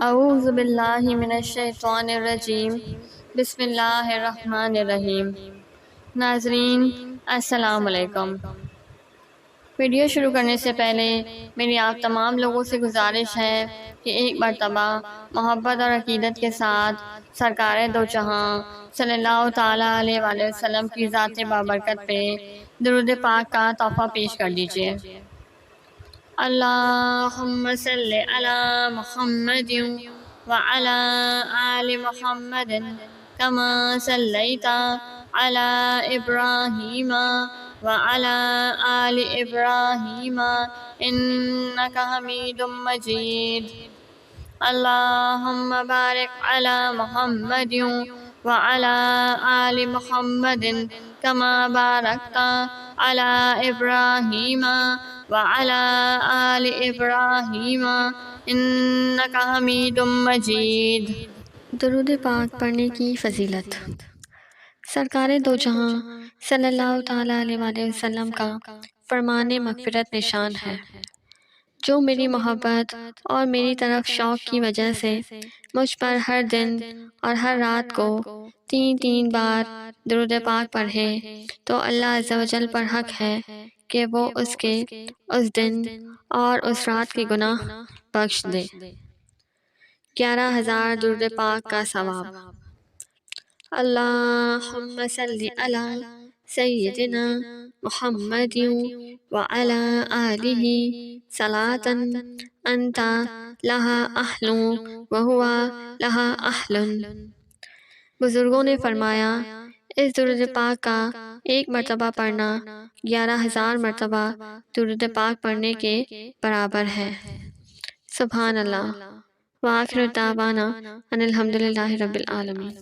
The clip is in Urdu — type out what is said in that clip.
اعوذ باللہ من الشیطان الرجیم، بسم اللہ الرحمن الرحیم۔ ناظرین السلام علیکم۔ ویڈیو شروع کرنے سے پہلے میری آپ تمام لوگوں سے گزارش ہے کہ ایک مرتبہ محبت اور عقیدت کے ساتھ سرکار دو جہاں صلی اللہ تعالیٰ علیہ وآلہ وسلم کی ذات بابرکت پہ درود پاک کا تحفہ پیش کر دیجیے۔ اللہم صلی علی محمد وعلی آل محمد کما صلیت علی ابراہیم وعلی آل ابراہیم انکا حمید مجید۔ اللہم بارک علی محمد وعلی آل محمد کما بارکت علی ابراہیم وعلی آل ابراہیم انکا حمید مجید۔ درود پاک پڑھنے کی فضیلت۔ سرکار دو جہاں صلی اللہ تعالیٰ علیہ وآلہ وسلم کا فرمان مغفرت نشان ہے، جو میری محبت اور میری طرف شوق کی وجہ سے مجھ پر ہر دن اور ہر رات کو 3 بار درود پاک پڑھے تو اللہ عز و جل پر حق ہے کہ وہ اس کے اس دن اور اس رات کے گناہ بخش دے۔ 11,000 درود پاک کا ثواب۔ اللہم صلی علی سیدنا محمد وعلی آلہ صلاۃ انت لہا اہل وہو لہا اہل۔ بزرگوں نے فرمایا اس درود پاک کا ایک مرتبہ پڑھنا 11,000 مرتبہ درود پاک پڑھنے کے برابر ہے۔ سبحان اللہ۔ وآخر دعوانا ان الحمد للہ رب العالمین۔